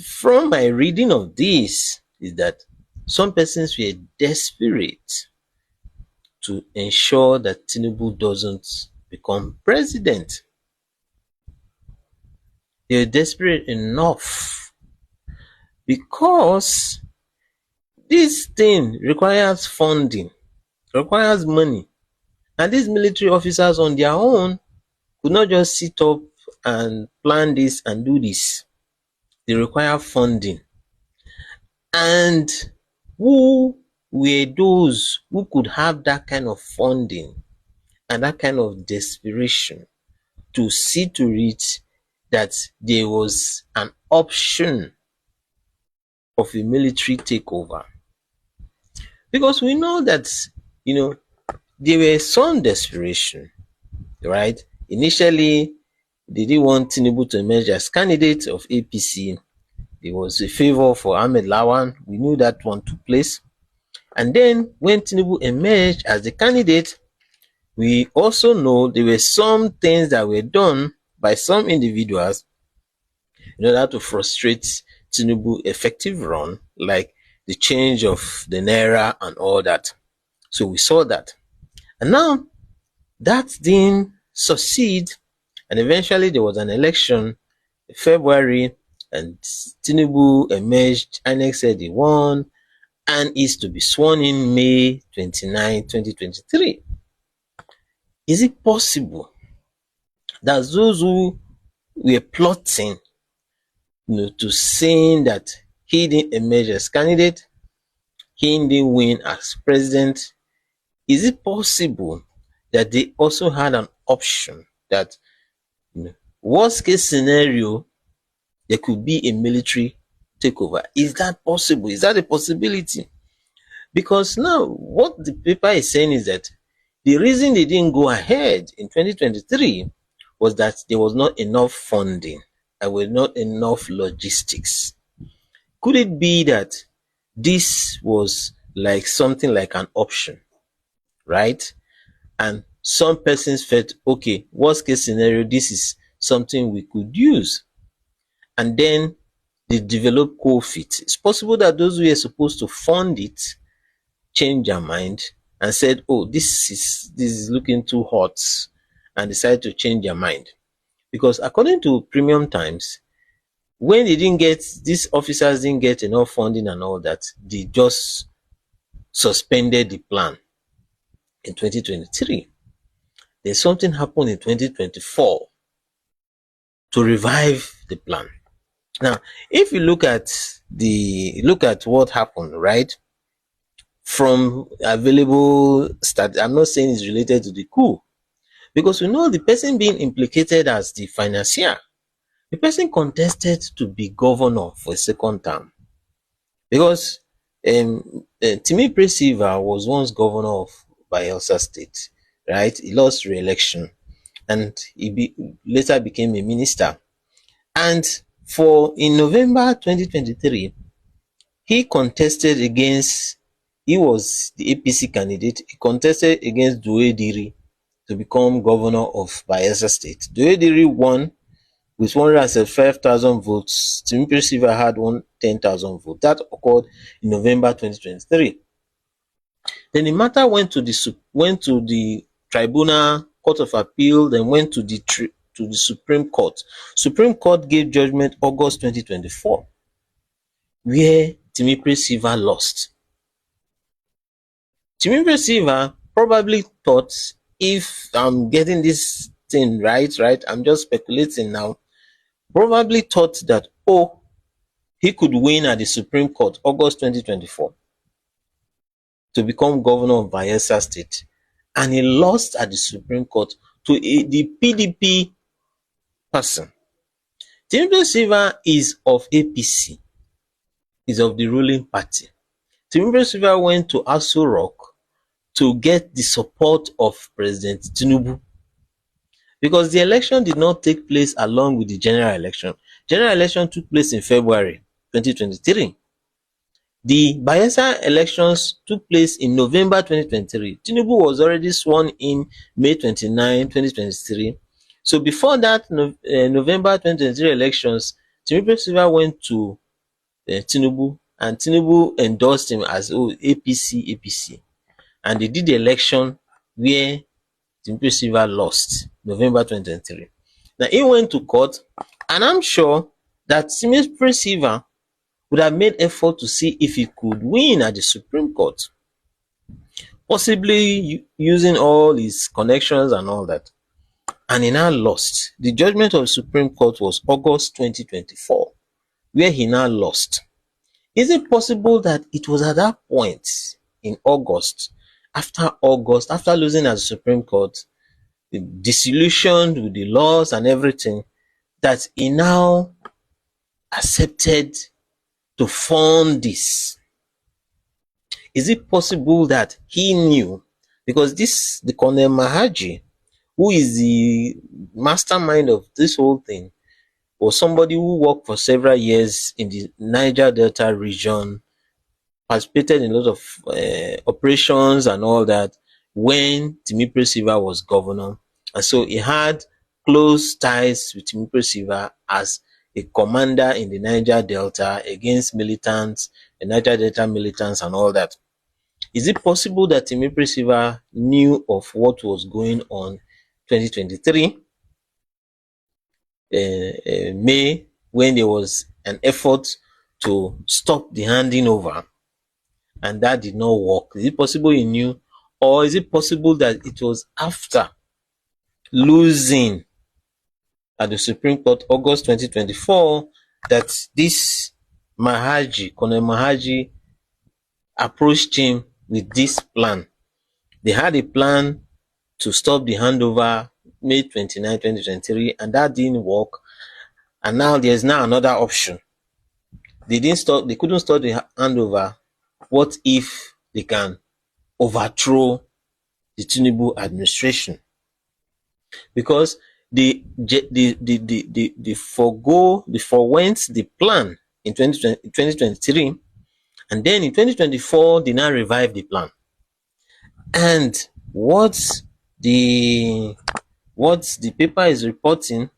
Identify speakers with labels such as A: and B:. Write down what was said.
A: From my reading of this is that some persons were desperate to ensure that Tinubu doesn't become president. They were desperate enough because this thing requires funding, requires money, and these military officers on their own could not just sit up and plan this and do this. They require funding. And who were those who could have that kind of funding and that kind of desperation to see to it that there was an option of a military takeover? Because we know that, you know, there were some desperation, right? Initially, they didn't want Tinubu to emerge as candidate of APC. There was a favor for Ahmed Lawan. We knew that one took place. And then when Tinubu emerged as the candidate, we also know there were some things that were done by some individuals in order to frustrate Tinubu effective run, like the change of the Naira and all that. So we saw that. And now that didn't succeed, and eventually there was an election in February, and Tinubu emerged. INEC said he won and is to be sworn in May 29, 2023. Is it possible that those who were plotting, to saying that he didn't emerge as candidate, he didn't win as president, is it possible that they also had an option that, worst case scenario, there could be a military takeover? Is that possible? Is that a possibility? Because now what the paper is saying is that the reason they didn't go ahead in 2023 was that there was not enough funding and were not enough logistics. Could it be that this was like something like an option, right? And some persons felt, okay, worst case scenario, this is something we could use. And then they developed COVID. It's possible that those who were supposed to fund it changed their mind and said, oh, this is looking too hot, and decided to change their mind. Because according to Premium Times, when these officers didn't get enough funding and all that, they just suspended the plan in 2023. Then something happened in 2024 to revive the plan. Now, if you look at what happened, right? From available stat, I'm not saying it's related to the coup, because we know the person being implicated as the financier, the person contested to be governor for a second term, because Timi Presiva was once governor of Bayelsa State, right? He lost re-election and later became a minister. And in November 2023, he was the APC candidate. He contested against Duediri to become governor of Bayelsa State. Duediri won with 175,000 votes. Timi Presiva had 10,000 votes. That occurred in November 2023. Then the matter went to the Tribunal Court of Appeal, then went to the Supreme Court. Supreme Court gave judgment August 2024, where Timi Presiva lost. Timi Presiva probably thought, if I'm getting this thing right, I'm just speculating now, probably thought that, he could win at the Supreme Court August 2024 to become governor of Bayelsa State, and he lost at the Supreme Court to the PDP person. Timi Presiva is of APC, is of the ruling party. Timi Presiva went to Aso Rock to get the support of President Tinubu, because the election did not take place along with the general election. General election took place in February 2023. The Bayelsa elections took place in November 2023. Tinubu was already sworn in May 29, 2023. So before that November 2023 elections, Timi Presiva went to Tinubu, and Tinubu endorsed him as APC, and they did the election where Timothy Silva lost November 2023. Now he went to court, and I'm sure that Timothy Silva would have made effort to see if he could win at the Supreme Court, possibly using all his connections and all that. And he now lost. The judgment of the Supreme Court was August 2024, where he now lost. Is it possible that it was at that point in August, after losing at the Supreme Court, disillusioned with the laws and everything, that he now accepted to fund this? Is it possible that he knew? Because the Colonel Mahaji, who is the mastermind of this whole thing, was somebody who worked for several years in the Niger Delta region, participated in a lot of operations and all that when Timothy Silva was governor. And so he had close ties with Timothy Silva as a commander in the Niger Delta against militants, the Niger Delta militants and all that. Is it possible that Timothy Silva knew of what was going on 2023 May, when there was an effort to stop the handing over, and that did not work? Is it possible he knew, or is it possible that it was after losing at the Supreme Court August 2024 that this Colonel Mahaji approached him with this plan? They had a plan to stop the handover May 29, 2023, and that didn't work. And now there's now another option. They couldn't stop the handover. What if they can overthrow the Tinubu administration? Because they forwent the plan in 2023, and then in 2024 they now revived the plan. And what the paper is reporting